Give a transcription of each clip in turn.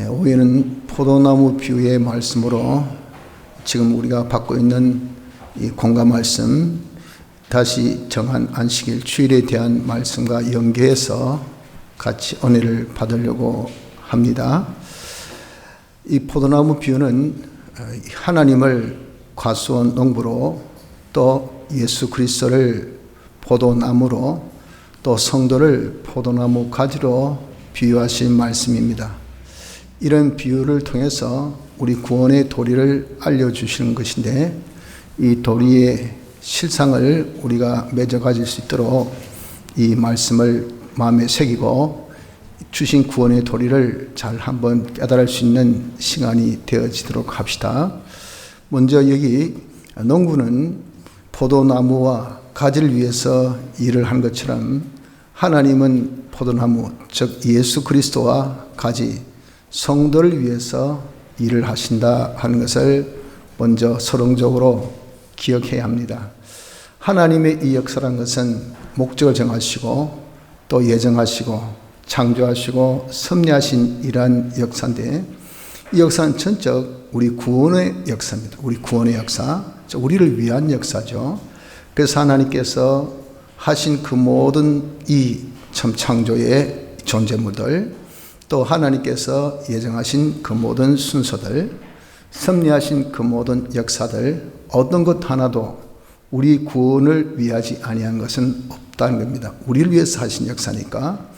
오해는 포도나무 비유의 말씀으로 지금 우리가 받고 있는 이 공감 말씀, 다시 정한 안식일 주일에 대한 말씀과 연계해서 같이 은혜를 받으려고 합니다. 이 포도나무 비유는 하나님을 과수원 농부로, 또 예수 그리스도를 포도나무로, 또 성도를 포도나무 가지로 비유하신 말씀입니다. 이런 비유를 통해서 우리 구원의 도리를 알려주시는 것인데, 이 도리의 실상을 우리가 맺어 가질 수 있도록 이 말씀을 마음에 새기고 주신 구원의 도리를 잘 한번 깨달을 수 있는 시간이 되어지도록 합시다. 먼저 여기 농부는 포도나무와 가지를 위해서 일을 한 것처럼 하나님은 포도나무, 즉 예수 그리스도와 가지, 성도를 위해서 일을 하신다 하는 것을 먼저 서론적으로 기억해야 합니다. 하나님의 이 역사란 것은 목적을 정하시고 또 예정하시고 창조하시고 섭리하신 이러한 역사인데, 이 역사는 전적 우리 구원의 역사입니다. 우리 구원의 역사, 우리를 위한 역사죠. 그래서 하나님께서 하신 그 모든 이 참 창조의 존재물들, 또 하나님께서 예정하신 그 모든 순서들, 섭리하신 그 모든 역사들, 어떤 것 하나도 우리 구원을 위하지 아니한 것은 없다는 겁니다. 우리를 위해서 하신 역사니까.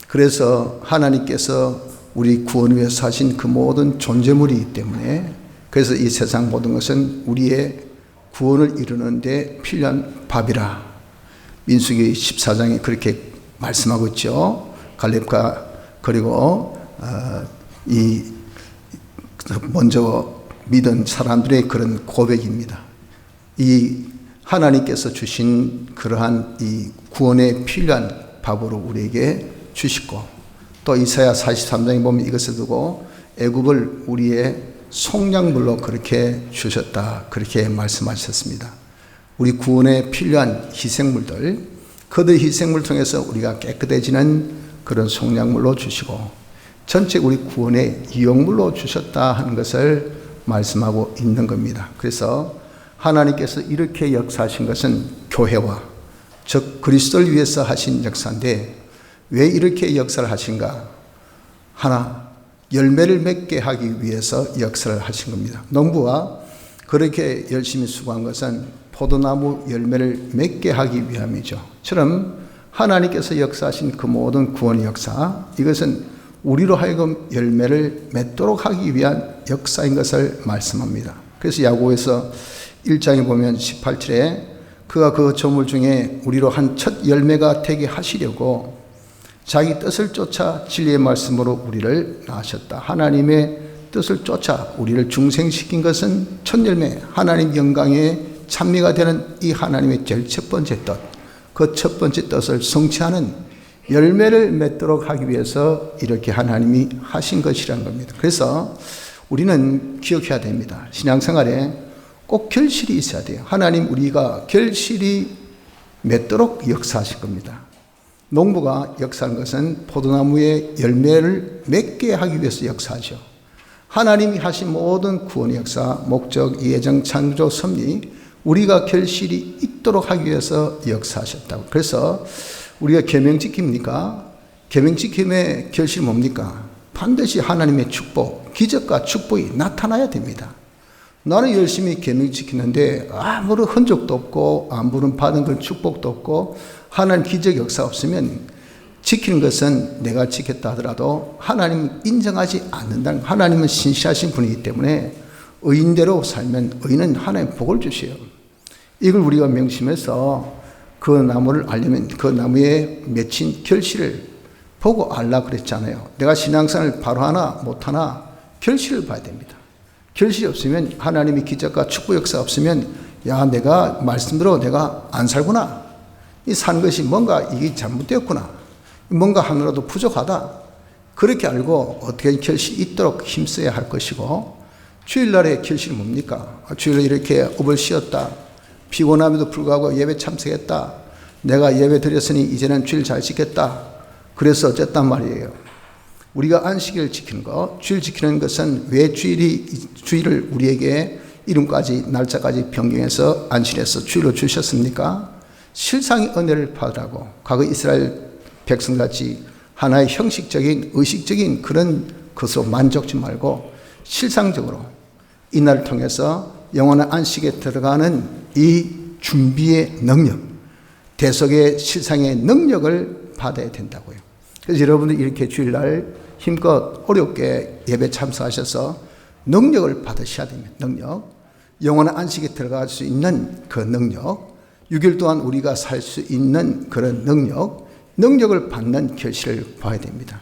그래서 하나님께서 우리 구원을 위해서 하신 그 모든 존재물이기 때문에, 그래서 이 세상 모든 것은 우리의 구원을 이루는 데 필요한 밥이라 민수기 14장에 그렇게 말씀하고 있죠. 갈렙과 그리고 이 먼저 믿은 사람들의 그런 고백입니다. 이 하나님께서 주신 그러한 이 구원에 필요한 밥으로 우리에게 주시고, 또 이사야 43장에 보면 이것을 두고 애굽을 우리의 속량물로 그렇게 주셨다, 그렇게 말씀하셨습니다. 우리 구원에 필요한 희생물들, 그들 희생물을 통해서 우리가 깨끗해지는 그런 속량물로 주시고, 전체 우리 구원의 이용물로 주셨다 하는 것을 말씀하고 있는 겁니다. 그래서 하나님께서 이렇게 역사하신 것은 교회와, 즉 그리스도를 위해서 하신 역사인데, 왜 이렇게 역사를 하신가? 하나, 열매를 맺게 하기 위해서 역사를 하신 겁니다. 농부가 그렇게 열심히 수고한 것은 포도나무 열매를 맺게 하기 위함이죠. 처럼 하나님께서 역사하신 그 모든 구원의 역사, 이것은 우리로 하여금 열매를 맺도록 하기 위한 역사인 것을 말씀합니다. 그래서 야고보서 1장에 보면 18절에 그가 그 조물 중에 우리로 한 첫 열매가 되게 하시려고 자기 뜻을 쫓아 진리의 말씀으로 우리를 낳으셨다. 하나님의 뜻을 쫓아 우리를 중생시킨 것은 첫 열매, 하나님 영광의 찬미가 되는 이 하나님의 제일 첫 번째 뜻, 그 첫 번째 뜻을 성취하는 열매를 맺도록 하기 위해서 이렇게 하나님이 하신 것이라는 겁니다. 그래서 우리는 기억해야 됩니다. 신앙생활에 꼭 결실이 있어야 돼요. 하나님 우리가 결실이 맺도록 역사하실 겁니다. 농부가 역사하는 것은 포도나무의 열매를 맺게 하기 위해서 역사하죠. 하나님이 하신 모든 구원의 역사, 목적, 예정, 창조, 섭리, 우리가 결실이 있도록 하기 위해서 역사하셨다고. 그래서 우리가 계명 지킵니까? 계명 지킴의 결실이 뭡니까? 반드시 하나님의 축복, 기적과 축복이 나타나야 됩니다. 나는 열심히 계명 지키는데 아무런 흔적도 없고 아무런 받은 그 축복도 없고 하나님 기적 역사 없으면 지키는 것은 내가 지켰다 하더라도 하나님 인정하지 않는다는, 하나님은 신실하신 분이기 때문에 의인대로 살면 의인은 하나님 복을 주셔요. 이걸 우리가 명심해서 그 나무를 알려면 그 나무에 맺힌 결실을 보고 알라 그랬잖아요. 내가 신앙생활을 바로 하나 못하나 결실을 봐야 됩니다. 결실이 없으면, 하나님의 기적과 축복 역사 없으면, 야 내가 말씀대로 내가 안 살구나, 이 산 것이 뭔가 이게 잘못되었구나, 뭔가 하나라도 부족하다, 그렇게 알고 어떻게 결실이 있도록 힘써야 할 것이고, 주일날의 결실이 뭡니까? 주일날 이렇게 업을 쉬었다, 피곤함에도 불구하고 예배 참석했다, 내가 예배 드렸으니 이제는 주일 잘 지켰다, 그래서 어쨌단 말이에요. 우리가 안식일을 지키는 것, 주일 지키는 것은 왜 주일을 우리에게 이름까지 날짜까지 변경해서 안식일에서 주일로 주셨습니까? 실상의 은혜를 받으라고. 과거 이스라엘 백성같이 하나의 형식적인 의식적인 그런 것으로 만족지 말고 실상적으로 이날을 통해서 영원한 안식에 들어가는 이 준비의 능력, 대속의 실상의 능력을 받아야 된다고요. 그래서 여러분들 이렇게 주일날 힘껏 어렵게 예배 참석하셔서 능력을 받으셔야 됩니다. 능력. 영원한 안식에 들어갈 수 있는 그 능력, 6일 동안 우리가 살 수 있는 그런 능력을 받는 결실을 봐야 됩니다.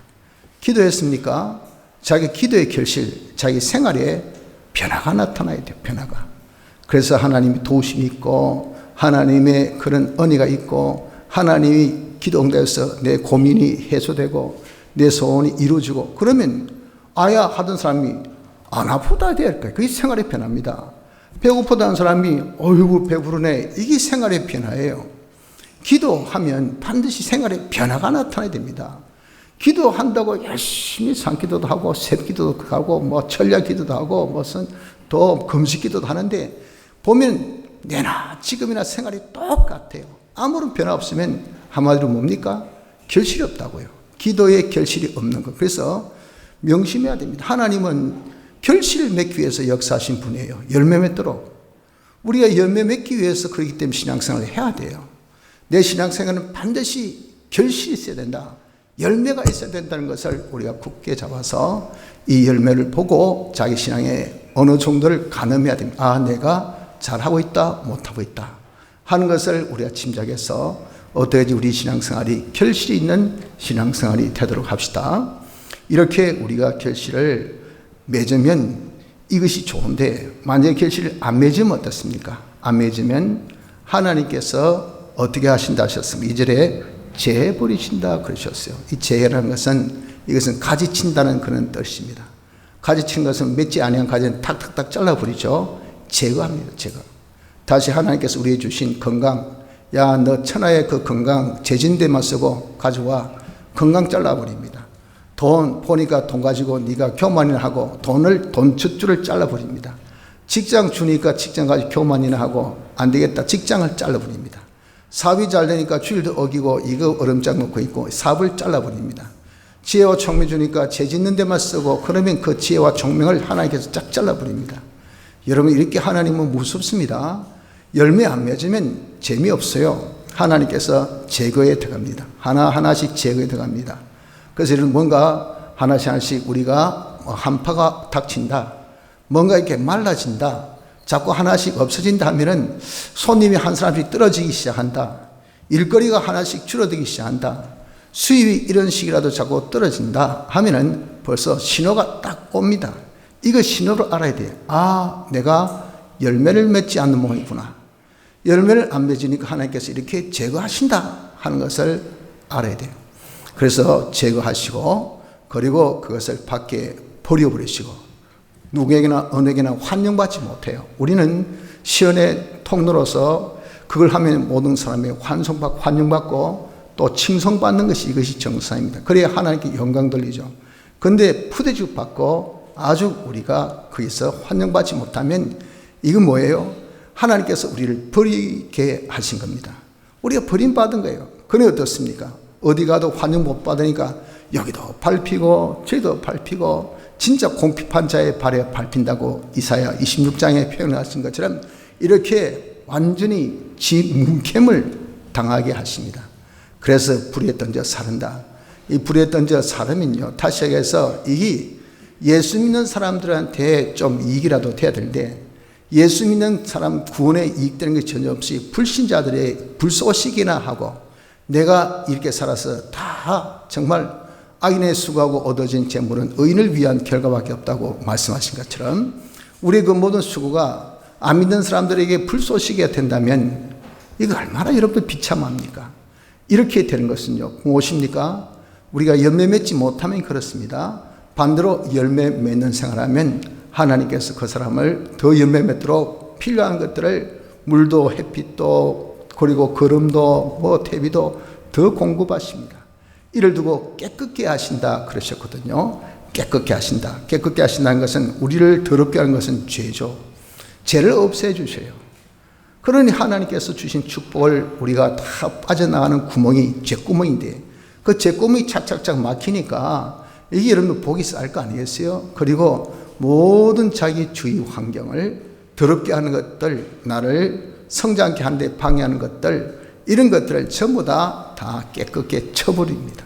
기도했습니까? 자기 기도의 결실, 자기 생활에 변화가 나타나야 돼요. 변화가. 그래서 하나님이 도우심이 있고 하나님의 그런 은혜가 있고 하나님이 기도 응답해서 내 고민이 해소되고 내 소원이 이루어지고 그러면 아야 하던 사람이 안 아프다 될 거예요. 그게 생활의 변화입니다. 배고프다는 사람이 어이구 배부르네. 이게 생활의 변화예요. 기도하면 반드시 생활에 변화가 나타나야 됩니다. 기도한다고 열심히 산기도도 하고 새기도도 하고 뭐 철야기도도 하고 무슨 또 금식기도도 하는데 보면 내나 지금이나 생활이 똑같아요. 아무런 변화 없으면 한마디로 뭡니까? 결실이 없다고요. 기도에 결실이 없는 것. 그래서 명심해야 됩니다. 하나님은 결실을 맺기 위해서 역사하신 분이에요. 열매 맺도록. 우리가 열매 맺기 위해서 그렇기 때문에 신앙생활을 해야 돼요. 내 신앙생활은 반드시 결실이 있어야 된다. 열매가 있어야 된다는 것을 우리가 굳게 잡아서 이 열매를 보고 자기 신앙에 어느 정도를 가늠해야 됩니다. 아, 내가 잘하고 있다, 못하고 있다 하는 것을 우리가 짐작해서 어떻게 우리 신앙생활이 결실이 있는 신앙생활이 되도록 합시다. 이렇게 우리가 결실을 맺으면 이것이 좋은데 만약에 결실을 안 맺으면 어떻습니까? 안 맺으면 하나님께서 어떻게 하신다 하셨습니까? 2절에 재해 버리신다 그러셨어요. 이 재해라는 것은 이것은 가지친다는 그런 뜻입니다. 가지친 것은 맺지 아니한 가지는 탁탁탁 잘라버리죠. 제거합니다. 제거. 다시 하나님께서 우리에게 주신 건강, 야 너 천하의 그 건강 재진대만 쓰고 가져와. 건강 잘라버립니다. 돈 보니까 돈 가지고 네가 교만이나 하고 돈 숫줄을 잘라버립니다. 직장 주니까 직장 가지고 교만이나 하고 안 되겠다 직장을 잘라버립니다. 사업이 잘 되니까 주일도 어기고 이거 얼음장 놓고 있고 사업을 잘라버립니다. 지혜와 총명 주니까 죄 짓는 데만 쓰고 그러면 그 지혜와 총명을 하나님께서 쫙 잘라버립니다. 여러분 이렇게 하나님은 무섭습니다. 열매 안 맺으면 재미없어요. 하나님께서 제거에 들어갑니다. 하나하나씩 제거에 들어갑니다. 그래서 이런 뭔가 하나씩 우리가 한파가 닥친다. 뭔가 이렇게 말라진다. 자꾸 하나씩 없어진다 하면은 손님이 한 사람씩 떨어지기 시작한다. 일거리가 하나씩 줄어들기 시작한다. 수입이 이런 식이라도 자꾸 떨어진다 하면은 벌써 신호가 딱 옵니다. 이거 신호를 알아야 돼요. 아, 내가 열매를 맺지 않는 모양이구나. 열매를 안 맺으니까 하나님께서 이렇게 제거하신다 하는 것을 알아야 돼요. 그래서 제거하시고 그리고 그것을 밖에 버려버리시고 누구에게나 어느에게나 환영받지 못해요. 우리는 시연의 통로로서 그걸 하면 모든 사람이 환영받고 또 칭송받는 것이 이것이 정상입니다. 그래야 하나님께 영광 돌리죠. 그런데 푸대죽 받고 아주 우리가 거기서 환영받지 못하면 이건 뭐예요? 하나님께서 우리를 버리게 하신 겁니다. 우리가 버림받은 거예요. 그래 어떻습니까? 어디 가도 환영 못 받으니까 여기도 밟히고 저기도 밟히고 진짜 공핍한 자의 발에 밟힌다고 이사야 26장에 표현하신 것처럼 이렇게 완전히 문캠을 당하게 하십니다. 그래서 불에 던져 사른다. 이 불에 던져 사르면요. 다시 얘기해서 이게 예수 믿는 사람들한테 좀 이익이라도 돼야 되는데 예수 믿는 사람 구원에 이익되는 게 전혀 없이 불신자들의 불쏘시기나 하고 내가 이렇게 살아서 다 정말 악인의 수고하고 얻어진 재물은 의인을 위한 결과밖에 없다고 말씀하신 것처럼 우리 그 모든 수고가 안 믿는 사람들에게 불쏘시게 된다면 이거 얼마나 여러분 비참합니까? 이렇게 되는 것은요. 무엇입니까? 우리가 열매 맺지 못하면 그렇습니다. 반대로 열매 맺는 생활하면 하나님께서 그 사람을 더 열매 맺도록 필요한 것들을 물도 햇빛도 그리고 거름도 태비도 더 공급하십니다. 이를 두고 깨끗게 하신다 그러셨거든요. 깨끗게 하신다. 깨끗게 하신다는 것은, 우리를 더럽게 하는 것은 죄죠. 죄를 없애주셔요. 그러니 하나님께서 주신 축복을 우리가 다 빠져나가는 구멍이 죗구멍인데, 그 죗구멍이 착착착 막히니까 이게 여러분 복이 쌀 거 아니겠어요? 그리고 모든 자기 주위 환경을 더럽게 하는 것들, 나를 성장케 하는데 방해하는 것들, 이런 것들을 전부 다 깨끗게 쳐버립니다.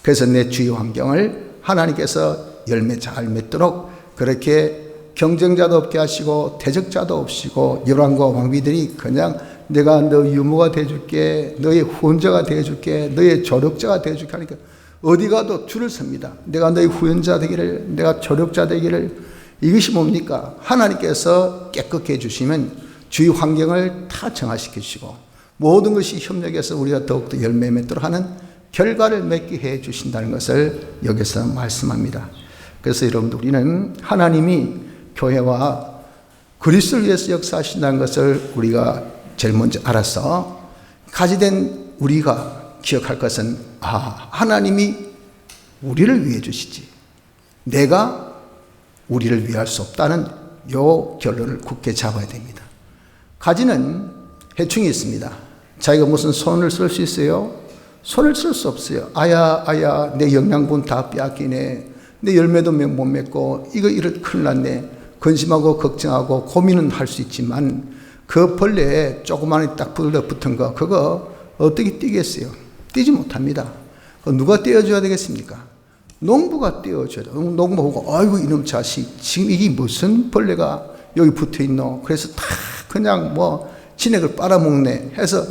그래서 내 주위 환경을 하나님께서 열매 잘 맺도록 그렇게 경쟁자도 없게 하시고 대적자도 없이고, 열왕과 왕비들이 그냥 내가 너 유모가 되어줄게, 너의 후원자가 되어줄게, 너의 조력자가 되어줄게 하니까 어디 가도 줄을 섭니다. 내가 너의 후원자 되기를, 내가 조력자 되기를. 이것이 뭡니까? 하나님께서 깨끗게 해주시면 주위 환경을 다 정화시켜 주시고, 모든 것이 협력해서 우리가 더욱더 열매 맺도록 하는 결과를 맺게 해 주신다는 것을 여기서 말씀합니다. 그래서 여러분들, 우리는 하나님이 교회와 그리스도를 위해서 역사하신다는 것을 우리가 제일 먼저 알아서 가지된 우리가 기억할 것은, 하나님이 우리를 위해 주시지 내가 우리를 위할 수 없다는 요 결론을 굳게 잡아야 됩니다. 가지는 해충이 있습니다. 자기가 무슨 손을 쓸 수 있어요? 손을 쓸 수 없어요. 아야 내 영양분 다 빼앗기네, 내 열매도 못 맺고 이런 큰일 났네. 근심하고 걱정하고 고민은 할 수 있지만 그 벌레에 조그마한 딱 붙은 거, 그거 어떻게 떼겠어요? 떼지 못합니다. 누가 떼어줘야 되겠습니까? 농부가 떼어줘야 돼요. 농부 보고, 아이고 이놈 자식, 지금 이게 무슨 벌레가 여기 붙어 있노? 그래서 다 그냥 진액을 빨아먹네 해서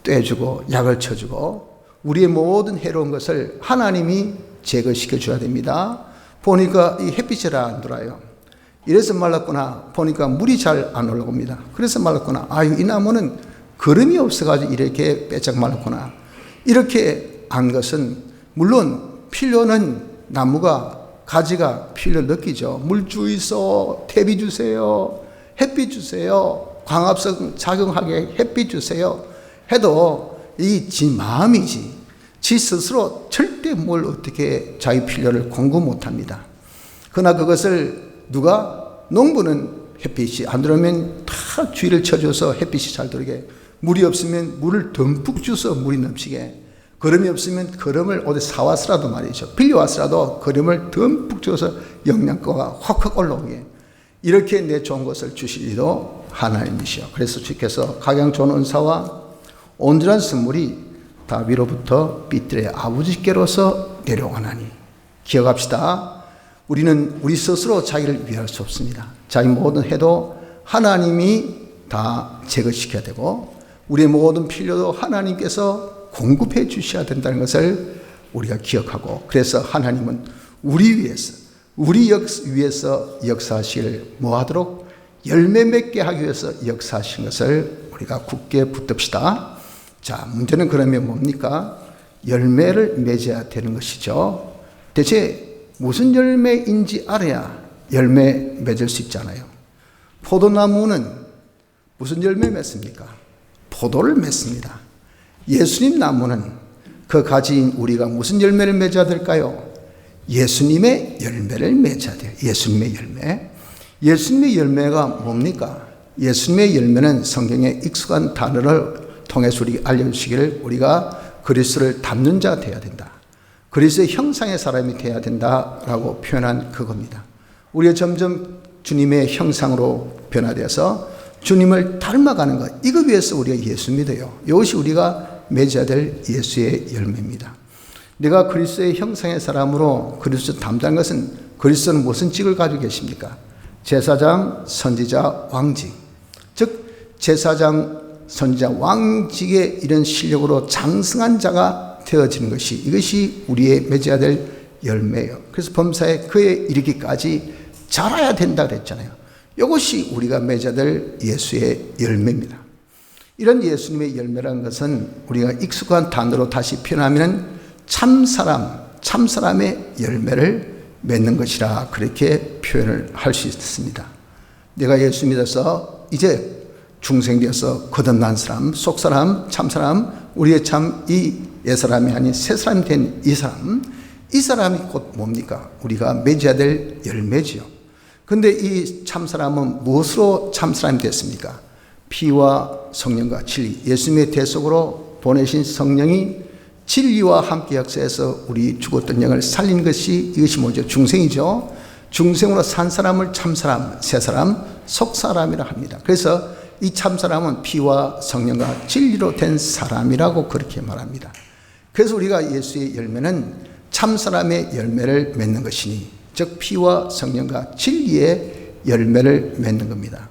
떼주고 약을 쳐주고, 우리의 모든 해로운 것을 하나님이 제거시켜 줘야 됩니다. 보니까 이 햇빛이 잘 안 들어와요. 이래서 말랐구나. 보니까 물이 잘 안 올라옵니다. 그래서 말랐구나. 이 나무는 거름이 없어가지고 이렇게 빼짝 말랐구나. 이렇게 안 것은, 물론 필요는 나무가, 가지가 필요 느끼죠. 물 주이소, 태비 주세요, 햇빛 주세요, 광합성 작용하게 햇빛 주세요 해도 이 지 마음이지, 지 스스로 절대 뭘 어떻게 자기 필요를 공급 못합니다. 그러나 그것을 농부는 햇빛이 안 들어오면 다 주위를 쳐줘서 햇빛이 잘 들어오게, 물이 없으면 물을 듬뿍 주서 물이 넘치게, 거름이 없으면 거름을 어디 사왔으라도 말이죠, 빌려왔으라도 거름을 듬뿍 줘서 영양가가 확확 올라오게, 이렇게 내 좋은 것을 주실 이도 하나님이시여. 그래서 주께서 각양 좋은 은사와 온전한 선물이 다 위로부터 빛들의 아버지께로서 내려오나니. 기억합시다. 우리는 우리 스스로 자기를 위할 수 없습니다. 자기 모든 해도 하나님이 다 제거시켜야 되고, 우리의 모든 필요도 하나님께서 공급해 주셔야 된다는 것을 우리가 기억하고, 그래서 하나님은 우리 위해서 역사하시기를 뭐하도록? 열매 맺게 하기 위해서 역사하신 것을 우리가 굳게 붙듭시다. 자, 문제는 그러면 뭡니까? 열매를 맺어야 되는 것이죠. 대체 무슨 열매인지 알아야 열매 맺을 수 있잖아요. 포도나무는 무슨 열매 맺습니까? 포도를 맺습니다. 예수님 나무는 그 가지인 우리가 무슨 열매를 맺어야 될까요? 예수님의 열매를 맺어야 돼요. 예수님의 열매. 예수님의 열매가 뭡니까? 예수님의 열매는 성경의 익숙한 단어를 통해서 우리 알려주시기를, 우리가 그리스도를 닮는 자가 되어야 된다, 그리스도의 형상의 사람이 되어야 된다라고 표현한 그겁니다. 우리가 점점 주님의 형상으로 변화되어서 주님을 닮아가는 것, 이거 위해서 우리가 예수 믿어요. 이것이 우리가 맺어야 될 예수의 열매입니다. 내가 그리스도의 형상의 사람으로 그리스도 닮다는 것은, 그리스도는 무슨 직을 가지고 계십니까? 제사장, 선지자, 왕직. 즉 제사장, 선지자, 왕직의 이런 실력으로 장성한 자가 되어지는 것이, 이것이 우리의 맺어야 될 열매예요. 그래서 범사에 그에 이르기까지 자라야 된다 그랬잖아요. 이것이 우리가 맺어야 될 예수의 열매입니다. 이런 예수님의 열매라는 것은 우리가 익숙한 단어로 다시 표현하면 참사람의 열매를 맺는 것이라, 그렇게 표현을 할 수 있습니다. 내가 예수 믿어서 이제 중생되어서 거듭난 사람, 속사람, 참사람, 우리의 참 이 옛사람이 아닌 새사람이 된 이 사람이 곧 뭡니까? 우리가 맺어야 될 열매지요. 근데 이 참사람은 무엇으로 참사람이 됐습니까? 피와 성령과 진리, 예수님의 대속으로 보내신 성령이 진리와 함께 역사해서 우리 죽었던 영을 살린 것이, 이것이 뭐죠? 중생이죠. 중생으로 산 사람을 참사람, 새사람, 속사람이라 합니다. 그래서 이 참사람은 피와 성령과 진리로 된 사람이라고 그렇게 말합니다. 그래서 우리가 예수의 열매는 참사람의 열매를 맺는 것이니, 즉 피와 성령과 진리의 열매를 맺는 겁니다.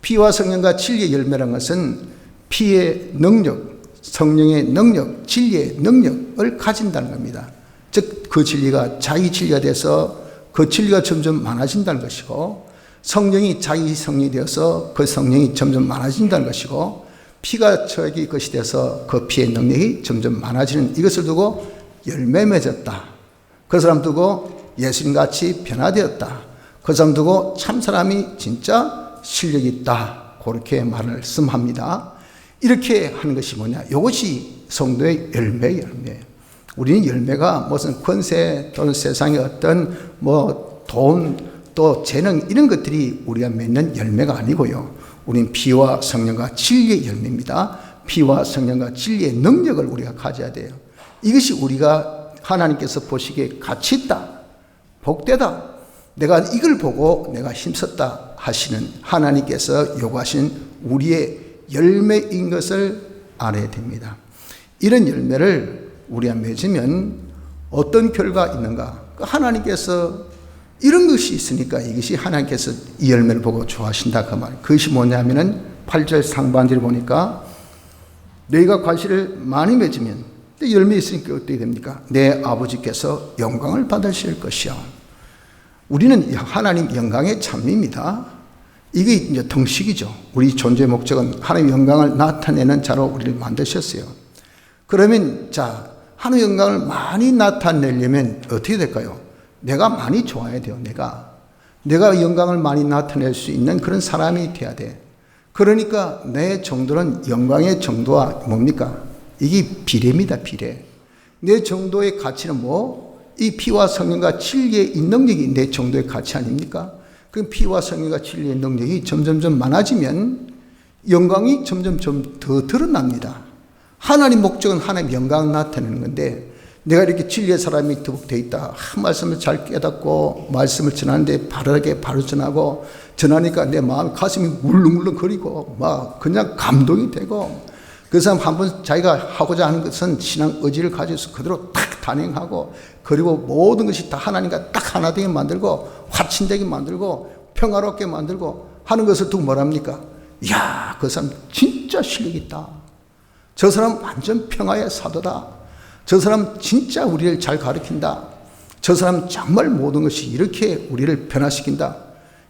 피와 성령과 진리의 열매라는 것은 피의 능력, 성령의 능력, 진리의 능력을 가진다는 겁니다. 즉 그 진리가 자기 진리가 돼서 그 진리가 점점 많아진다는 것이고, 성령이 자기 성령이 되어서 그 성령이 점점 많아진다는 것이고, 피가 자기 것이 돼서 그 피의 능력이 점점 많아지는, 이것을 두고 열매 맺었다. 그 사람 두고 예수님같이 변화되었다. 그 사람 두고 참사람이 진짜 실력이 있다. 그렇게 말씀합니다. 이렇게 하는 것이 뭐냐? 이것이 성도의 열매예요. 우리는 열매가 무슨 권세 또는 세상의 어떤 돈 또 재능 이런 것들이 우리가 맺는 열매가 아니고요. 우리는 피와 성령과 진리의 열매입니다. 피와 성령과 진리의 능력을 우리가 가져야 돼요. 이것이 우리가 하나님께서 보시기에 가치 있다, 복되다, 내가 이걸 보고 내가 힘썼다 하시는 하나님께서 요구하신 우리의 열매인 것을 알아야 됩니다. 이런 열매를 우리가 맺으면 어떤 결과가 있는가? 하나님께서 이런 것이 있으니까 이것이 하나님께서 이 열매를 보고 좋아하신다 그 말. 그것이 뭐냐면은 8절 상반절을 보니까 너희가 과실을 많이 맺으면, 열매 있으니까 어떻게 됩니까? 내 아버지께서 영광을 받으실 것이요. 우리는 하나님 영광의 찬미입니다. 이게 이제 등식이죠. 우리 존재의 목적은 하나님 영광을 나타내는 자로 우리를 만드셨어요. 그러면 자, 하나님 영광을 많이 나타내려면 어떻게 될까요? 내가 많이 좋아야 돼요. 내가 영광을 많이 나타낼 수 있는 그런 사람이 돼야 돼. 그러니까 내 정도는, 영광의 정도와 뭡니까? 이게 비례입니다. 비례. 내 정도의 가치는 뭐? 이 피와 성령과 진리의 이 능력이 내 정도의 가치 아닙니까? 그 피와 성령과 진리의 능력이 점점점 많아지면 영광이 점점 좀 더 드러납니다. 하나님 목적은 하나님 영광을 나타내는 건데, 내가 이렇게 진리의 사람이 더욱되어 있다. 말씀을 잘 깨닫고 말씀을 전하는데 바르게 바로 전하고, 전하니까 내 마음 가슴이 울렁울렁거리고 막 그냥 감동이 되고, 그 사람 한번 자기가 하고자 하는 것은 신앙 의지를 가져서 그대로 딱 단행하고, 그리고 모든 것이 다 하나님과 딱 하나 되게 만들고 화친되게 만들고 평화롭게 만들고 하는 것을 두고 뭐랍니까? 이야, 그 사람 진짜 실력 있다. 저 사람 완전 평화의 사도다. 저 사람 진짜 우리를 잘 가르친다. 저 사람 정말 모든 것이 이렇게 우리를 변화시킨다.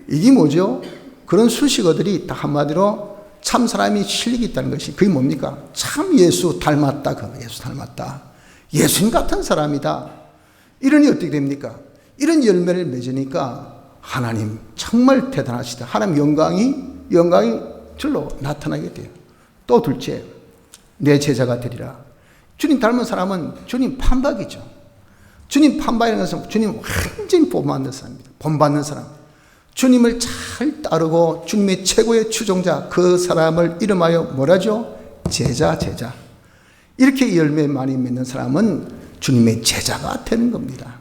이게 뭐죠? 그런 수식어들이 다 한마디로 참 사람이 실력이 있다는 것이, 그게 뭡니까? 참 예수 닮았다. 예수 닮았다. 예수님 같은 사람이다. 이러니 어떻게 됩니까? 이런 열매를 맺으니까 하나님 정말 대단하시다. 하나님 영광이 절로 나타나게 돼요. 또 둘째, 내 제자가 되리라. 주님 닮은 사람은 주님 판박이죠. 주님 판박이라는 것은 주님 완전히 본받는 사람입니다. 본받는 사람. 주님을 잘 따르고 주님의 최고의 추종자, 그 사람을 이름하여 뭐라죠? 제자. 이렇게 열매 많이 맺는 사람은 주님의 제자가 되는 겁니다.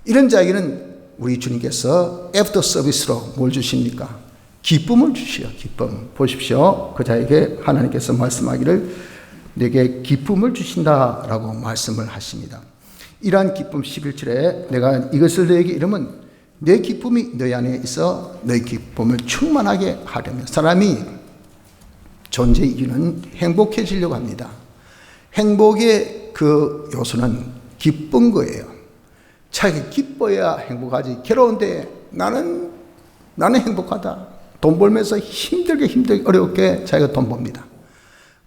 이런 자에게는 우리 주님께서 애프터 서비스로 뭘 주십니까? 기쁨을 주시오. 기쁨. 보십시오. 그 자에게 하나님께서 말씀하기를 내게 기쁨을 주신다라고 말씀을 하십니다. 이러한 기쁨 11절에 내가 이것을 너에게 이르면 내 기쁨이 너희 안에 있어 너희 기쁨을 충만하게 하려면, 사람이 존재 이유는 행복해지려고 합니다. 행복의 그 요소는 기쁜 거예요. 자기 기뻐야 행복하지. 괴로운데 나는 행복하다. 돈 벌면서 힘들게 어렵게 자기가 돈 법니다.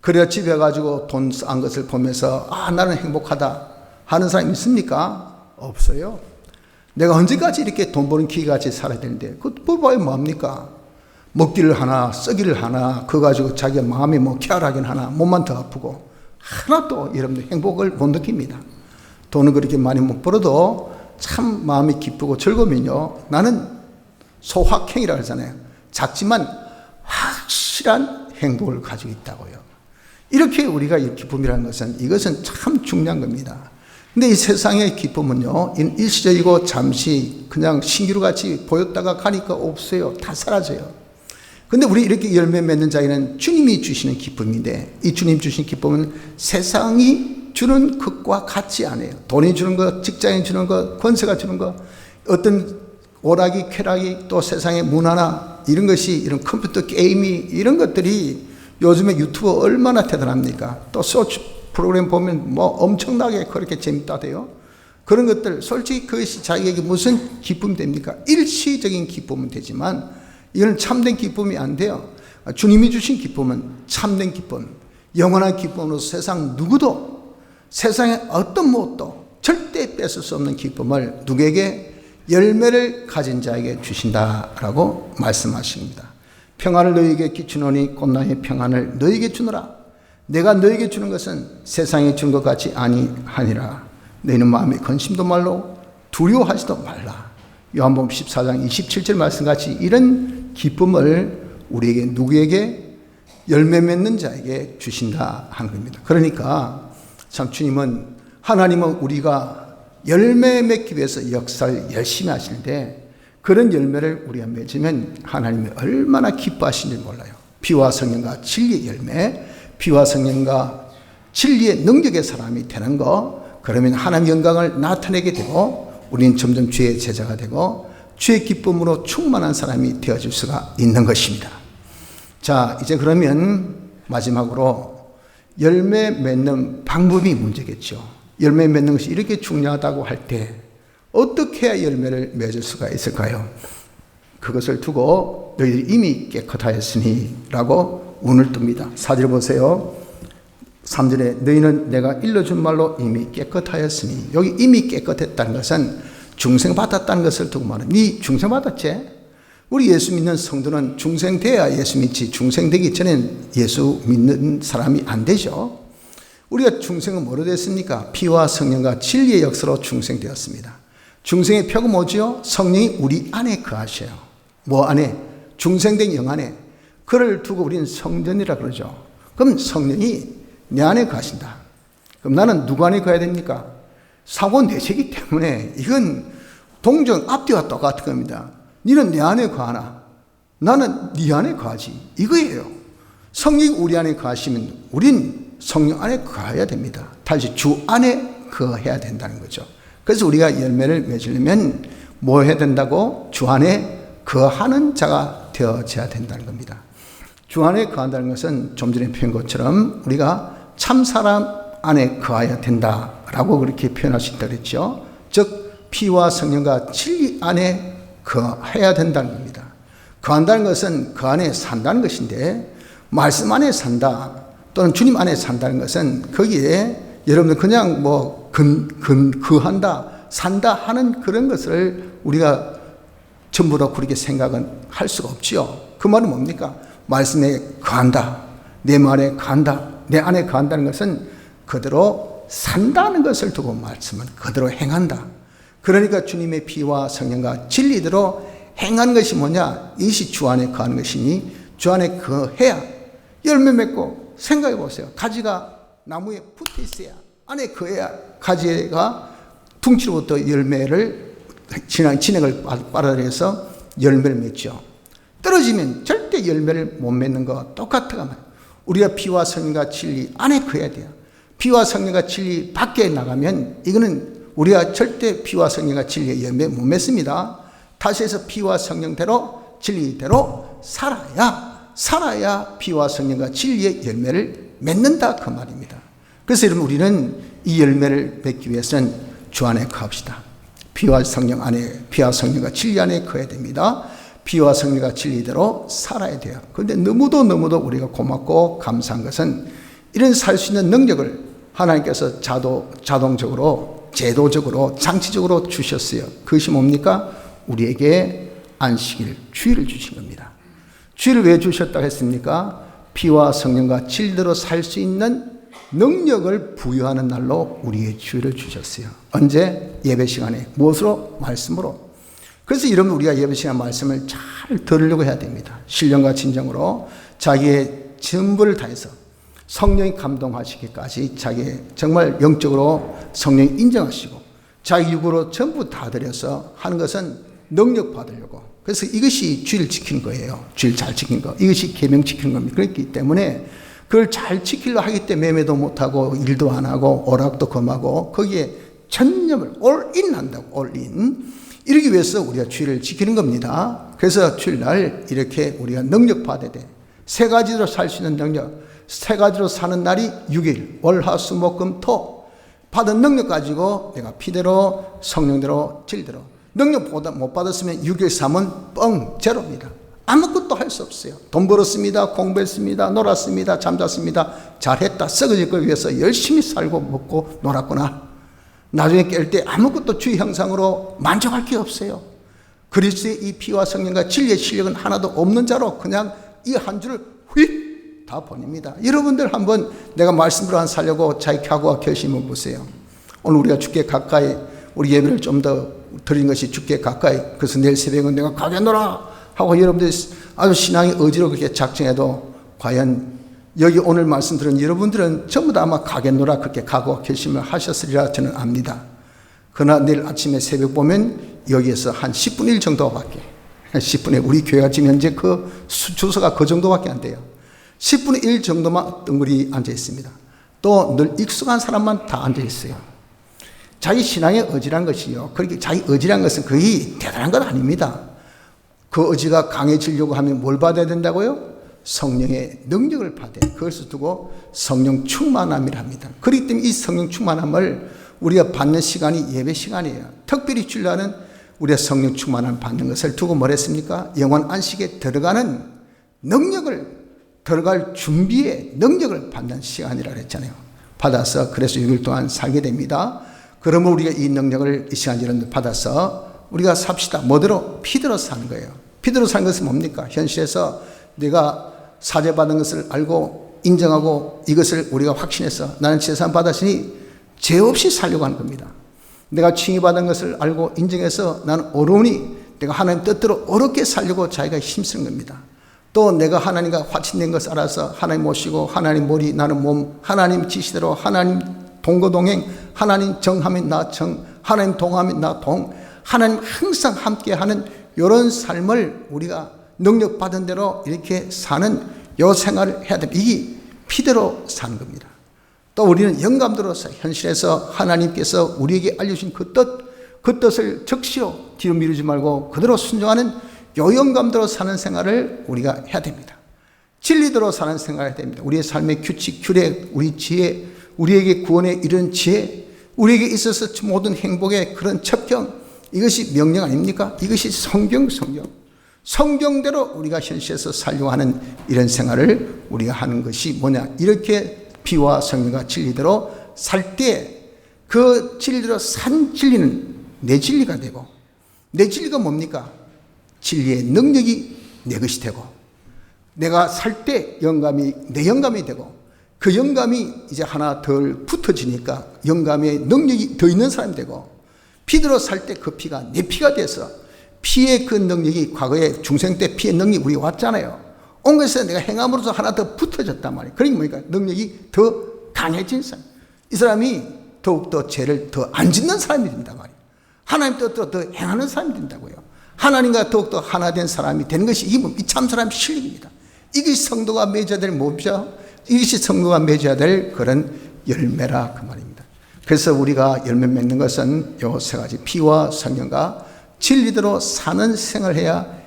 그래야 집에 가지고 돈 싼 것을 보면서 나는 행복하다 하는 사람이 있습니까? 없어요. 내가 언제까지 이렇게 돈 버는 기계같이 살아야 되는데, 그거 뽑아야 뭐합니까? 먹기를 하나, 쓰기를 하나, 그거 가지고 자기가 마음이 뭐 쾌활하긴 하나, 몸만 더 아프고, 하나도 여러분들 행복을 못 느낍니다. 돈은 그렇게 많이 못 벌어도 참 마음이 기쁘고 즐거우면요, 나는 소확행이라고 하잖아요. 작지만 확실한 행복을 가지고 있다고요. 이렇게 우리가 이 기쁨이라는 것은, 이것은 참 중요한 겁니다. 근데 이 세상의 기쁨은요, 일시적이고 잠시 그냥 신기루같이 보였다가 가니까 없어요. 다 사라져요. 근데 우리 이렇게 열매 맺는 자에는 주님이 주시는 기쁨인데, 이 주님 주신 기쁨은 세상이 주는 것과 같지 않아요. 돈이 주는 것, 직장이 주는 것, 권세가 주는 것, 어떤 오락이, 쾌락이, 또 세상의 문화나 이런 것이, 이런 컴퓨터 게임이, 이런 것들이 요즘에 유튜브 얼마나 대단합니까? 또 쇼츠 프로그램 보면 뭐 엄청나게 그렇게 재밌다대요. 그런 것들, 솔직히 그것이 자기에게 무슨 기쁨이 됩니까? 일시적인 기쁨은 되지만 이건 참된 기쁨이 안 돼요. 주님이 주신 기쁨은 참된 기쁨, 영원한 기쁨으로 세상 누구도, 세상의 어떤 무엇도 절대 뺏을 수 없는 기쁨을 누구에게, 열매를 가진 자에게 주신다라고 말씀하십니다. 평안을 너희에게 주노니 곧 나의 평안을 너희에게 주노라. 내가 너희에게 주는 것은 세상에 준 것 같이 아니하니라. 너희는 마음에 근심도 말로 두려워하지도 말라. 요한복음 14장 27절 말씀같이 이런 기쁨을 우리에게, 누구에게? 열매 맺는 자에게 주신다 하는 겁니다. 그러니까 참 주님은, 하나님은 우리가 열매 맺기 위해서 역사를 열심히 하시는데, 그런 열매를 우리가 맺으면 하나님이 얼마나 기뻐하시는지 몰라요. 피와 성령과 진리의 열매, 피와 성령과 진리의 능력의 사람이 되는 거, 그러면 하나님 영광을 나타내게 되고 우리는 점점 주의 제자가 되고 주의 기쁨으로 충만한 사람이 되어질 수가 있는 것입니다. 자, 이제 그러면 마지막으로 열매 맺는 방법이 문제겠죠. 열매 맺는 것이 이렇게 중요하다고 할 때 어떻게 해야 열매를 맺을 수가 있을까요? 그것을 두고 너희들이 이미 깨끗하였으니 라고 운을 뜹니다. 4절 보세요. 3절에 너희는 내가 일러준 말로 이미 깨끗하였으니, 여기 이미 깨끗했다는 것은 중생 받았다는 것을 두고 말합니다. 네 중생 받았지? 우리 예수 믿는 성도는 중생 돼야 예수 믿지, 중생 되기 전엔 예수 믿는 사람이 안 되죠. 우리가 중생은 뭐로 됐습니까? 피와 성령과 진리의 역사로 중생되었습니다. 중생의 표가 뭐지요? 성령이 우리 안에 거하셔요. 뭐 안에? 중생된 영 안에. 그를 두고 우리는 성전이라 그러죠. 그럼 성령이 내 안에 거하신다. 그럼 나는 누구 안에 거해야 됩니까? 사고내세기 때문에 이건 동정 앞뒤와 똑같은 겁니다. 너는 내 안에 거하나 나는 네 안에 거하지, 이거예요. 성령이 우리 안에 거하시면 우린 성령 안에 거해야 됩니다. 다시 주 안에 거해야 된다는 거죠. 그래서 우리가 열매를 맺으려면 뭐 해야 된다고? 주 안에 거하는 자가 되어져야 된다는 겁니다. 주 안에 거한다는 것은 좀 전에 표현한 것처럼 우리가 참 사람 안에 거해야 된다라고 그렇게 표현할 수 있다고 그랬죠. 즉 피와 성령과 진리 안에 거해야 된다는 겁니다. 거한다는 것은 그 안에 산다는 것인데, 말씀 안에 산다 또는 주님 안에 산다는 것은 거기에 여러분들 그냥 뭐 거한다, 산다 하는 그런 것을 우리가 전부 다 그렇게 생각은 할 수가 없지요. 그 말은 뭡니까? 말씀에 거한다, 내 말에 거한다, 내 안에 거한다는 것은 그대로 산다는 것을 두고 말씀은 그대로 행한다. 그러니까 주님의 피와 성령과 진리대로 행하는 것이 뭐냐? 이것이 주 안에 거하는 것이니 주 안에 거해야 열매 맺고, 생각해 보세요. 가지가 나무에 붙어 있어야, 안에 거해야 가지가 둥치로부터 열매를, 진액을 빨아들여서 열매를 맺죠. 떨어지면 절대 열매를 못 맺는 거 똑같아요. 우리가 피와 성령과 진리 안에 거해야 돼요. 피와 성령과 진리 밖에 나가면 이거는 우리가 절대 피와 성령과 진리의 열매 못 맺습니다. 다시 해서 피와 성령대로 진리대로 살아야 피와 성령과 진리의 열매를 맺는다, 그 말입니다. 그래서 여러분, 우리는 이 열매를 맺기 위해서는 주 안에 거합시다. 피와 성령 안에, 피와 성령과 진리 안에 거해야 됩니다. 피와 성령과 진리대로 살아야 돼요. 그런데 너무도 우리가 고맙고 감사한 것은 이런 살 수 있는 능력을 하나님께서 자동적으로, 제도적으로, 장치적으로 주셨어요. 그것이 뭡니까? 우리에게 안식일, 주일을 주신 겁니다. 주일을 왜 주셨다고 했습니까? 피와 성령과 진리대로 살 수 있는 능력을 부여하는 날로 우리의 주일을 주셨어요. 언제? 예배 시간에. 무엇으로? 말씀으로. 그래서 여러분, 우리가 예배 시간 말씀을 잘 들으려고 해야 됩니다. 신령과 진정으로 자기의 전부를 다해서 성령이 감동하시기까지 자기의 정말 영적으로 성령이 인정하시고 자기 육으로 전부 다 들여서 하는 것은 능력 받으려고. 그래서 이것이 주일 지키는 거예요. 주일 잘 지키는 거. 이것이 계명 지키는 겁니다. 그렇기 때문에 그걸 잘 지키려 하기 때문에 매매도 못하고 일도 안 하고 오락도 금하고 거기에 전념을 올인 한다고. 올인. 이러기 위해서 우리가 주일을 지키는 겁니다. 그래서 주일날 이렇게 우리가 능력 받아야 돼. 세 가지로 살 수 있는 능력. 세 가지로 사는 날이 6일. 월, 화, 수, 목, 금, 토. 받은 능력 가지고 내가 피대로 성령대로 진리대로. 능력 못 받았으면 6일 3은 뻥 제로입니다. 아무것도 할 수 없어요. 돈 벌었습니다. 공부했습니다. 놀았습니다. 잠잤습니다. 잘했다. 썩어질 걸 위해서 열심히 살고 먹고 놀았구나. 나중에 깰 때 아무것도 주의 형상으로 만족할 게 없어요. 그리스도의 이 피와 성령과 진리의 실력은 하나도 없는 자로 그냥 이 한 주를 휙 다 보냅니다. 여러분들 한번 내가 말씀대로 안 살려고 자기 각오와 결심을 보세요. 오늘 우리가 주께 가까이 우리 예배를 좀 더 드린 것이 주께 가까이. 그래서 내일 새벽은 내가 가겠노라 하고 여러분들이 아주 신앙의 의지로 그렇게 작정해도 과연 여기 오늘 말씀 들은 여러분들은 전부 다 아마 가겠노라 그렇게 각오와 결심을 하셨으리라 저는 압니다. 그러나 내일 아침에 새벽 보면 여기에서 한 10분의 1 정도밖에 10분의 우리 교회가 지금 현재 그 주소가 그 정도밖에 안 돼요. 10분의 1 정도만 덩그리 앉아 있습니다. 또 늘 익숙한 사람만 다 앉아 있어요. 자기 신앙의 의지란 것이요. 그렇게 자기 의지란 것은 거의 대단한 건 아닙니다. 그 의지가 강해지려고 하면 뭘 받아야 된다고요? 성령의 능력을 받아요. 그것을 두고 성령 충만함이라 합니다. 그렇기 때문에 이 성령 충만함을 우리가 받는 시간이 예배 시간이에요. 특별히 주일날은 우리가 성령 충만함을 받는 것을 두고 뭘 했습니까? 영원 안식에 들어가는 능력을 들어갈 준비의 능력을 받는 시간이라고 했잖아요. 받아서 그래서 6일 동안 살게 됩니다. 그러면 우리가 이 능력을 이 시간 이런 데 받아서 우리가 삽시다. 뭐대로? 피대로 사는 거예요. 피대로 사는 것은 뭡니까? 현실에서 내가 사죄받은 것을 알고 인정하고 이것을 우리가 확신해서 나는 재산 받았으니 죄 없이 살려고 하는 겁니다. 내가 칭의받은 것을 알고 인정해서 나는 어려우니 내가 하나님 뜻대로 어렵게 살려고 자기가 힘쓰는 겁니다. 또 내가 하나님과 화친된 것을 알아서 하나님 모시고 하나님 머리 나는 몸, 하나님 지시대로 하나님 동거동행, 하나님 정하면 나 정, 하나님 동하면 나 동, 하나님 항상 함께하는 이런 삶을 우리가 능력 받은 대로 이렇게 사는 요 생활을 해야 됩니다. 이게 피대로 사는 겁니다. 또 우리는 영감대로서 현실에서 하나님께서 우리에게 알려주신 그 뜻을 적시로 뒤로 미루지 말고 그대로 순종하는 요 영감대로 사는 생활을 우리가 해야 됩니다. 진리대로 사는 생활을 해야 됩니다. 우리의 삶의 규칙, 규례, 우리 지혜, 우리에게 구원에 이른 지혜, 우리에게 있어서 모든 행복의 그런 첩경, 이것이 명령 아닙니까? 이것이 성경. 성경대로 우리가 현실에서 살려고 하는 이런 생활을 우리가 하는 것이 뭐냐? 이렇게 피와 성령과 진리대로 살 때 그 진리대로 산 진리는 내 진리가 되고, 내 진리가 뭡니까? 진리의 능력이 내 것이 되고, 내가 살 때 영감이 내 영감이 되고, 그 영감이 이제 하나 덜 붙어지니까 영감의 능력이 더 있는 사람이 되고, 피대로 살 때 그 피가 내 피가 돼서 피의 그 능력이 과거에 중생 때 피의 능력이 우리 왔잖아요. 온 것에 내가 행함으로써 하나 더 붙어졌단 말이에요. 그러니까 뭡니까? 능력이 더 강해진 사람. 이 사람이 더욱더 죄를 더 안 짓는 사람이 된단 말이에요. 하나님 뜻대로 더 행하는 사람이 된다고요. 하나님과 더욱더 하나 된 사람이 되는 것이 이 참 사람의 실력입니다. 이것이 성도가 맺어야 될 뭡니까? 이것이 성도가 맺어야 될 그런 열매라 그 말입니다. 그래서 우리가 열매 맺는 것은 요 세 가지 피와 성령과 진리대로 사는 생활해야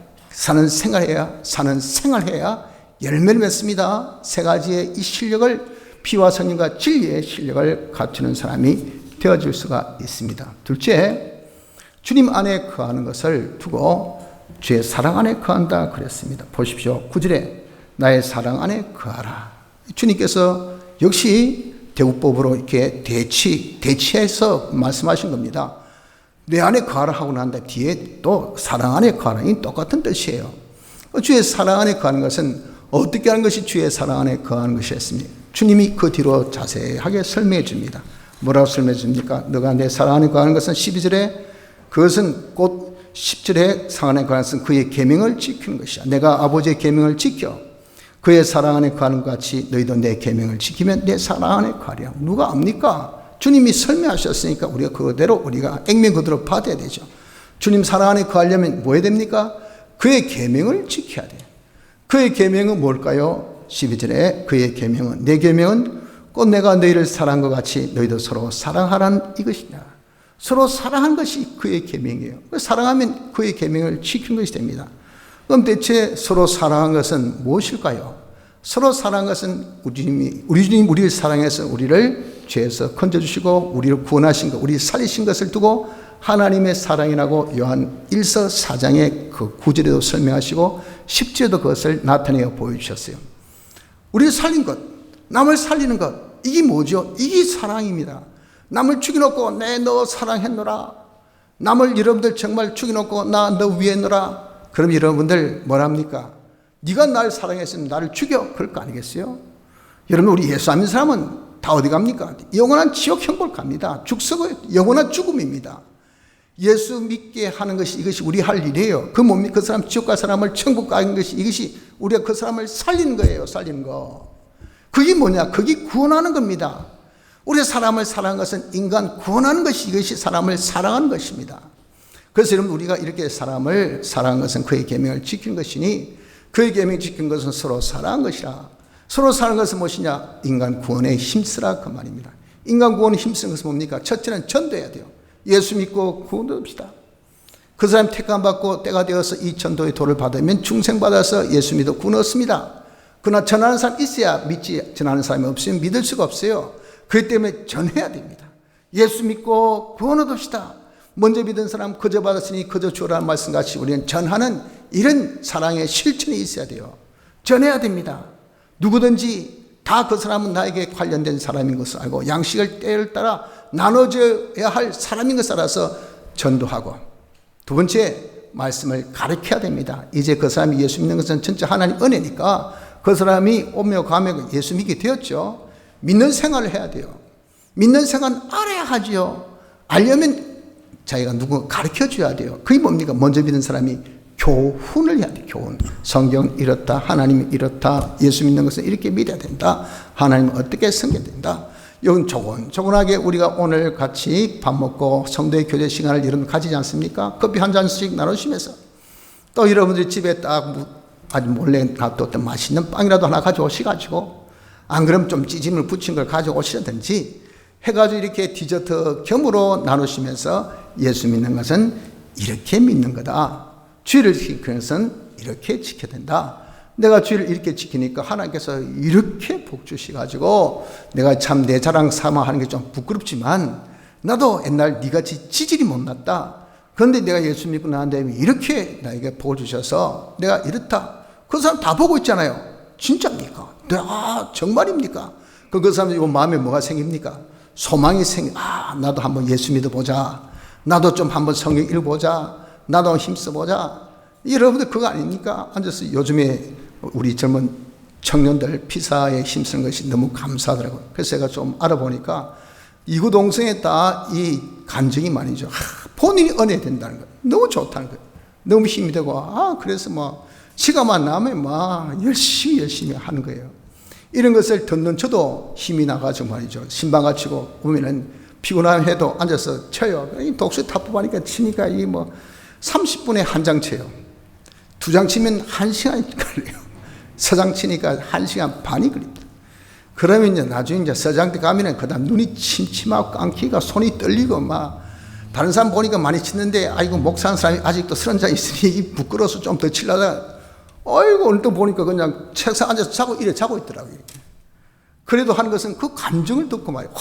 열매를 맺습니다. 세 가지의 이 실력을 피와 성령과 진리의 실력을 갖추는 사람이 되어줄 수가 있습니다. 둘째, 주님 안에 거하는 것을 두고 주의 사랑 안에 거한다 그랬습니다. 보십시오. 9절에 나의 사랑 안에 거하라. 주님께서 역시 대우법으로 이렇게 대치해서 말씀하신 겁니다. 내 안에 거하라 하고 난 뒤에 또 사랑 안에 거하라. 이 똑같은 뜻이에요. 주의 사랑 안에 거하는 것은 어떻게 하는 것이 주의 사랑 안에 거하는 것이었습니까? 주님이 그 뒤로 자세하게 설명해 줍니다. 뭐라고 설명해 줍니까? 너가 내 사랑하는 거하는 것은 12절에 그것은 곧 10절에 사랑하는 거하는 것은 그의 계명을 지키는 것이야. 내가 아버지의 계명을 지켜 그의 사랑 안에 거하는 것 같이 너희도 내 계명을 지키면 내 사랑 안에 거하리라. 누가 압니까? 주님이 설명하셨으니까 우리가 그대로 우리가 액면 그대로 받아야 되죠. 주님 사랑 안에 거하려면 뭐 해야 됩니까? 그의 계명을 지켜야 돼요. 그의 계명은 뭘까요? 12절에 그의 계명은 내 계명은 곧 내가 너희를 사랑한 것 같이 너희도 서로 사랑하라는 이것이냐. 서로 사랑한 것이 그의 계명이에요. 사랑하면 그의 계명을 지키는 것이 됩니다. 그럼 대체 서로 사랑한 것은 무엇일까요? 서로 사랑한 것은 우리 주님 우리를 사랑해서 우리를 죄에서 건져주시고 우리를 구원하신 것, 우리 살리신 것을 두고 하나님의 사랑이라고 요한 1서 4장의 그 9절에도 설명하시고 10절에도 그것을 나타내어 보여주셨어요. 우리를 살린 것, 남을 살리는 것, 이게 뭐죠? 이게 사랑입니다. 남을 죽여놓고 내 너 사랑했노라. 남을 여러분들 정말 죽여놓고 나 너 위했노라. 그럼 여러분들 뭐랍니까? 네가 날 사랑했으면 나를 죽여. 그럴 거 아니겠어요? 여러분 우리 예수 안 믿는 사람은 다 어디 갑니까? 영원한 지옥 형벌 갑니다. 죽석은 영원한 죽음입니다. 예수 믿게 하는 것이 이것이 우리 할 일이에요. 그 뭡니까? 그 사람 지옥 갈 사람을 천국 가는 것이 이것이 우리가 그 사람을 살리는 거예요. 살리는 거. 그게 뭐냐? 그게 구원하는 겁니다. 우리 사람을 사랑하는 것은 인간 구원하는 것이 이것이 사람을 사랑하는 것입니다. 그래서 여러분 우리가 이렇게 사람을 사랑하는 것은 그의 계명을 지키는 것이니 그의 계명을 지키는 것은 서로 사랑하는 것이라. 서로 사랑하는 것은 무엇이냐? 인간 구원에 힘쓰라 그 말입니다. 인간 구원에 힘쓰는 것은 뭡니까? 첫째는 전도해야 돼요. 예수 믿고 구원합시다. 그 사람이 택함받고 때가 되어서 이 전도의 도를 받으면 중생받아서 예수 믿어 구원 얻습니다. 그러나 전하는 사람 있어야 믿지, 전하는 사람이 없으면 믿을 수가 없어요. 그렇기 때문에 전해야 됩니다. 예수 믿고 구원 얻읍시다. 먼저 믿은 사람 거저 받았으니 거저 주라는 말씀같이 우리는 전하는 이런 사랑의 실천이 있어야 돼요. 전해야 됩니다. 누구든지 다 그 사람은 나에게 관련된 사람인 것을 알고 양식을 때를 따라 나눠줘야 할 사람인 것을 알아서 전도하고, 두 번째 말씀을 가르쳐야 됩니다. 이제 그 사람이 예수 믿는 것은 진짜 하나님 은혜니까 그 사람이 오며 가며 예수 믿게 되었죠. 믿는 생활을 해야 돼요. 믿는 생활은 알아야 하지요. 알려면 자기가 누구 가르쳐 줘야 돼요. 그게 뭡니까? 먼저 믿는 사람이 교훈을 해야 돼요. 교훈. 성경 이렇다. 하나님이 이렇다. 예수 믿는 것은 이렇게 믿어야 된다. 하나님은 어떻게 섬겨야 된다. 이건 조곤조곤하게 우리가 오늘 같이 밥 먹고 성도의 교제 시간을 여러분 가지지 않습니까? 커피 한 잔씩 나누시면서 또 여러분들이 집에 딱 아주 몰래 놔뒀던 맛있는 빵이라도 하나 가져오셔가지고, 안 그러면 좀 찌짐을 붙인 걸 가져오시든지 해가지고 이렇게 디저트 겸으로 나누시면서 예수 믿는 것은 이렇게 믿는 거다. 주의를 지키는 것은 이렇게 지켜야 된다. 내가 주의를 이렇게 지키니까 하나님께서 이렇게 복 주셔가지고 내가 참 내 자랑 삼아 하는 게 좀 부끄럽지만 나도 옛날 네같이 지질이 못났다. 그런데 내가 예수 믿고 난 다음에 이렇게 나에게 복을 주셔서 내가 이렇다. 그 사람 다 보고 있잖아요. 진짜입니까? 아, 정말입니까? 그 사람이 마음에 뭐가 생깁니까? 소망이 나도 한번 예수 믿어보자. 나도 좀 한번 성경 읽어보자. 나도 힘써보자. 여러분들 그거 아닙니까? 앉아서 요즘에 우리 젊은 청년들 피사에 힘쓰는 것이 너무 감사하더라고요. 그래서 제가 좀 알아보니까 이구동성에 다 이 간증이 말이죠. 본인이 은혜 된다는 거예요. 너무 좋다는 거예요. 너무 힘이 되고, 그래서 뭐 시간만 나면 막 열심히 하는 거예요. 이런 것을 듣는 저도 힘이 나가지고 말이죠. 신방가 치고 보면은 피곤하면 해도 앉아서 쳐요. 독수 탑법하니까 치니까 이 뭐 30분에 한 장 쳐요. 2장 치면 1시간이 걸려요. 4장 치니까 1시간 반이 걸립니다. 그러면 이제 나중에 이제 4장 때 가면은 그다음 눈이 침침하고 깡기가 손이 떨리고 막 다른 사람 보니까 많이 치는데 아이고 목사하는 사람이 아직도 30장 있으니 부끄러워서 좀 더 치려다가 아이고 오늘 또 보니까 그냥 책상 앉아서 자고 있더라고요. 그래도 하는 것은 그 감정을 듣고 말이에요.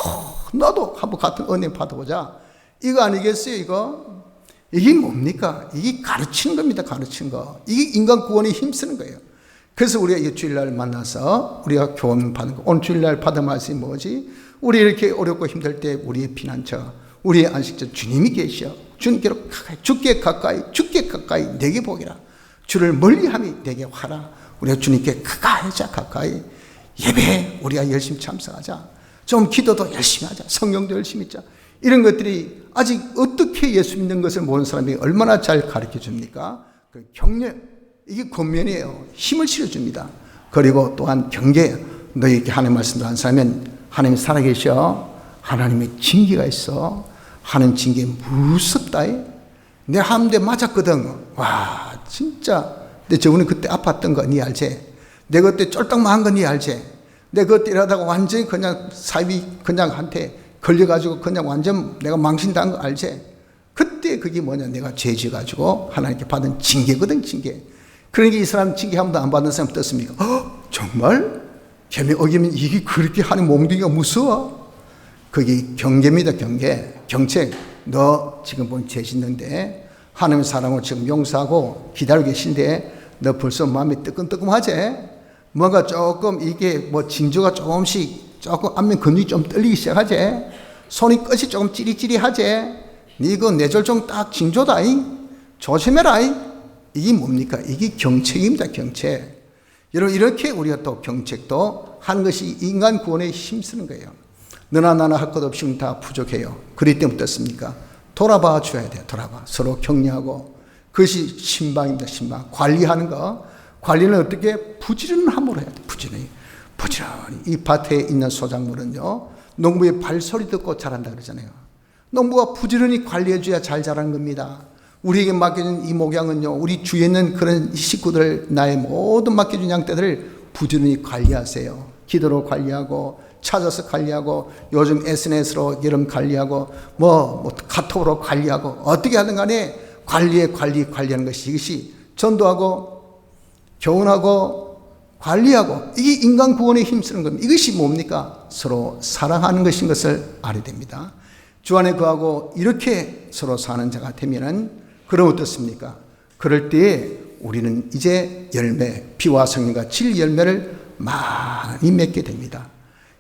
나도 한번 같은 은혜 받아보자. 이거 아니겠어요, 이거? 이게 뭡니까? 이게 가르치는 겁니다, 가르치는 거. 이게 인간 구원에 힘쓰는 거예요. 그래서 우리가 이 주일날 만나서 우리가 교훈 받는 거. 오늘 주일날 받은 말씀이 뭐지? 우리 이렇게 어렵고 힘들 때 우리의 피난처, 우리의 안식처 주님이 계셔. 주님께로 가까이, 주께 가까이 내게 보기라. 주를 멀리함이 내게 화라. 우리가 주님께 가까이. 예배 우리가 열심히 참석하자. 좀 기도도 열심히 하자. 성경도 열심히 읽자. 이런 것들이 아직 어떻게 예수 믿는 것을 모르는 사람이 얼마나 잘 가르쳐 줍니까? 그 격려, 이게 권면이에요. 힘을 실어줍니다. 그리고 또한 경계, 너에게 하나님 말씀을 안 살면 하나님이 살아계셔. 하나님의 징계가 있어. 하나님 징계 무섭다. 내 한 대 맞았거든. 와, 진짜. 근데 저번에 그때 아팠던 거 니 알지? 내가 그때 쫄딱 망한 거 니 알지? 내가 그때 이러다가 완전히 그냥 사이비 그냥 한테 걸려가지고 그냥 완전 내가 망신당한 거 알지? 그때 그게 뭐냐? 내가 죄 지어가지고 하나님께 받은 징계거든, 징계. 그러니까 이 사람 징계 한 번도 안 받는 사람 어떻습니까? 정말? 계명 어기면 이게 그렇게 하는 몽둥이가 무서워? 그게 경계입니다, 경계. 경책. 너 지금 보면 죄 짓는데 하나님의 사랑을 지금 용서하고 기다리고 계신데 너 벌써 마음이 뜨끔뜨끔하지? 뭔가 조금 이게 뭐 징조가 조금씩 조금 안면 근육이 좀 떨리기 시작하지? 손이 끝이 조금 찌릿찌릿하지? 이거 뇌졸중 딱 징조다. 조심해라. 이게 뭡니까? 이게 경책입니다, 경책. 여러분, 이렇게 우리가 또 경책도 하는 것이 인간 구원에 힘쓰는 거예요. 너나 나나 할 것 없이 우리 다 부족해요. 그렇기 때문에 어떻습니까? 돌아봐 줘야 돼요. 돌아봐. 서로 격려하고. 그것이 신방입니다, 신방. 관리하는 거. 관리는 어떻게? 부지런함으로 해야 돼요. 부지런히. 이 밭에 있는 소작물은요, 농부의 발소리 듣고 자란다 그러잖아요. 농부가 부지런히 관리해줘야 잘 자라는 겁니다. 우리에게 맡겨진 이 목양은요, 우리 주위에 있는 그런 식구들, 나의 모든 맡겨진 양떼들을 부지런히 관리하세요. 기도로 관리하고, 찾아서 관리하고, 요즘 SNS로 여러분 관리하고, 카톡으로 관리하고, 어떻게 하든 간에 관리하는 것이, 이것이 전도하고, 교훈하고, 관리하고, 이게 인간 구원에 힘쓰는 겁니다. 이것이 뭡니까? 서로 사랑하는 것인 것을 알아야 됩니다. 주 안에 거하고 이렇게 서로 사는 자가 되면은, 그럼 어떻습니까? 그럴 때에 우리는 이제 열매, 피와 성령과 진리 열매를 많이 맺게 됩니다.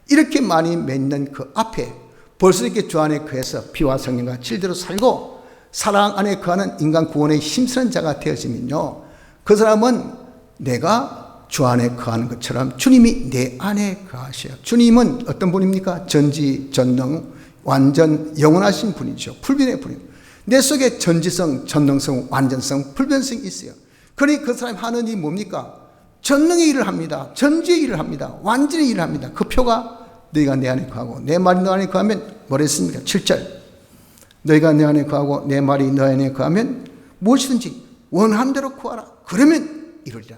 이렇게 많이 맺는 그 앞에 벌써 이렇게 주 안에 거해서 피와 성령과 진리대로 살고 사랑 안에 거하는 인간 구원에 힘쓰는 자가 되어지면요, 그 사람은 내가 주 안에 거하는 것처럼 주님이 내 안에 거하셔요. 주님은 어떤 분입니까? 전지전능, 완전 영원하신 분이죠. 불변의 분이에요. 내 속에 전지성, 전능성, 완전성, 불변성이 있어요. 그러니 그 사람이 하는 일이 뭡니까? 전능의 일을 합니다. 전지의 일을 합니다. 완전의 일을 합니다. 그 표가 너희가 내 안에 거하고 내 말이 너 안에 거하면 뭐라 했습니까? 7절. 너희가 내 안에 거하고 내 말이 너 안에 거하면 무엇이든지 원하는 대로 구하라. 그러면 이루리라.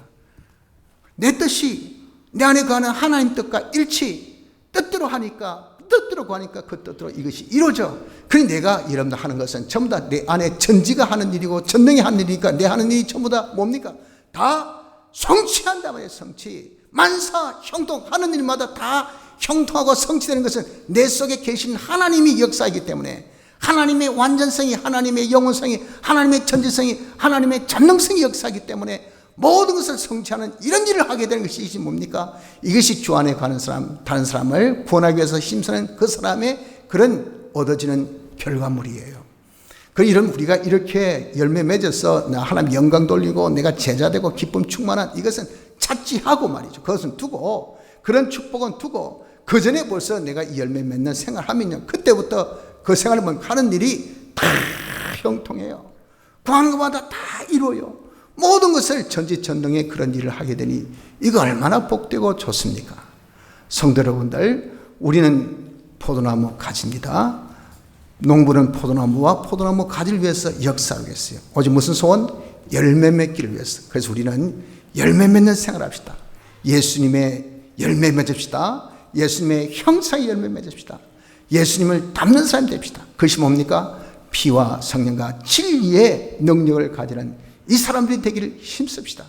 내 뜻이 내 안에 거하는 하나님 뜻과 일치, 뜻대로 하니까, 뜻대로 구하니까 그 뜻대로 이것이 이루어져. 그러니 내가 여러분들 하는 것은 전부 다 내 안에 전지가 하는 일이고 전능이 하는 일이니까 내 하는 일이 전부 다 뭡니까? 다 성취한다 말이에요. 성취. 만사 형통, 하는 일마다 다 형통하고 성취되는 것은 내 속에 계신 하나님이 역사이기 때문에, 하나님의 완전성이, 하나님의 영원성이, 하나님의 전지성이, 하나님의 전능성이 역사이기 때문에 모든 것을 성취하는 이런 일을 하게 되는 것이 뭡니까? 이것이 주 안에 가는 사람, 다른 사람을 구원하기 위해서 힘쓰는 그 사람의 그런 얻어지는 결과물이에요. 이런 우리가 이렇게 열매 맺어서 나 하나님 영광 돌리고 내가 제자 되고 기쁨 충만한 이것은 차치하고 말이죠. 그것은 두고, 그런 축복은 두고, 그 전에 벌써 내가 이 열매 맺는 생활하면요, 그때부터 그 생활을 하는 일이 다 형통해요. 구하는 것마다 다 이루어요. 모든 것을 전지전능의 그런 일을 하게 되니 이거 얼마나 복되고 좋습니까? 성도 여러분들, 우리는 포도나무 가지입니다. 농부는 포도나무와 포도나무 가지를 위해서 역사하겠어요. 오직 무슨 소원? 열매 맺기를 위해서. 그래서 우리는 열매 맺는 생활합시다. 예수님의 열매 맺읍시다. 예수님의 형상의 열매 맺읍시다. 예수님을 닮는 사람이 됩시다. 그것이 뭡니까? 피와 성령과 진리의 능력을 가지는 이 사람들이 되기를 힘씁시다.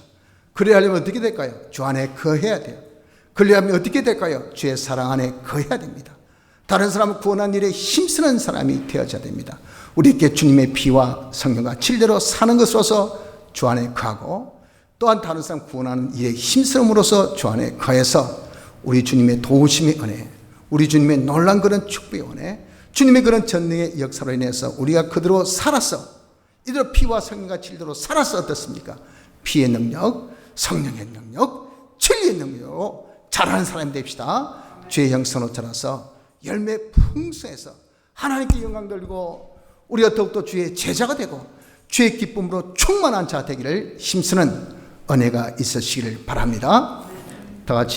그래야 하려면 어떻게 될까요? 주 안에 거해야 돼요. 그래야하면 어떻게 될까요? 주의 사랑 안에 거해야 됩니다. 다른 사람을 구원하는 일에 힘쓰는 사람이 되어져야 됩니다. 우리에게 주님의 피와 성령과 진리대로 사는 것으로서 주 안에 거하고, 또한 다른 사람 구원하는 일에 힘쓰므로써 주 안에 거해서 우리 주님의 도우심의 은혜, 우리 주님의 놀라운 그런 축복의 은혜, 주님의 그런 전능의 역사로 인해서 우리가 그대로 살아서, 이대로 피와 성령과 진리대로 살아서 어떻습니까? 피의 능력, 성령의 능력, 진리의 능력으로 잘하는 사람이 됩시다. 주의 형상으로 자라서 열매 풍성해서 하나님께 영광 돌리고 우리가 더욱더 주의 제자가 되고 주의 기쁨으로 충만한 자 되기를 힘쓰는 은혜가 있으시기를 바랍니다. 다 같이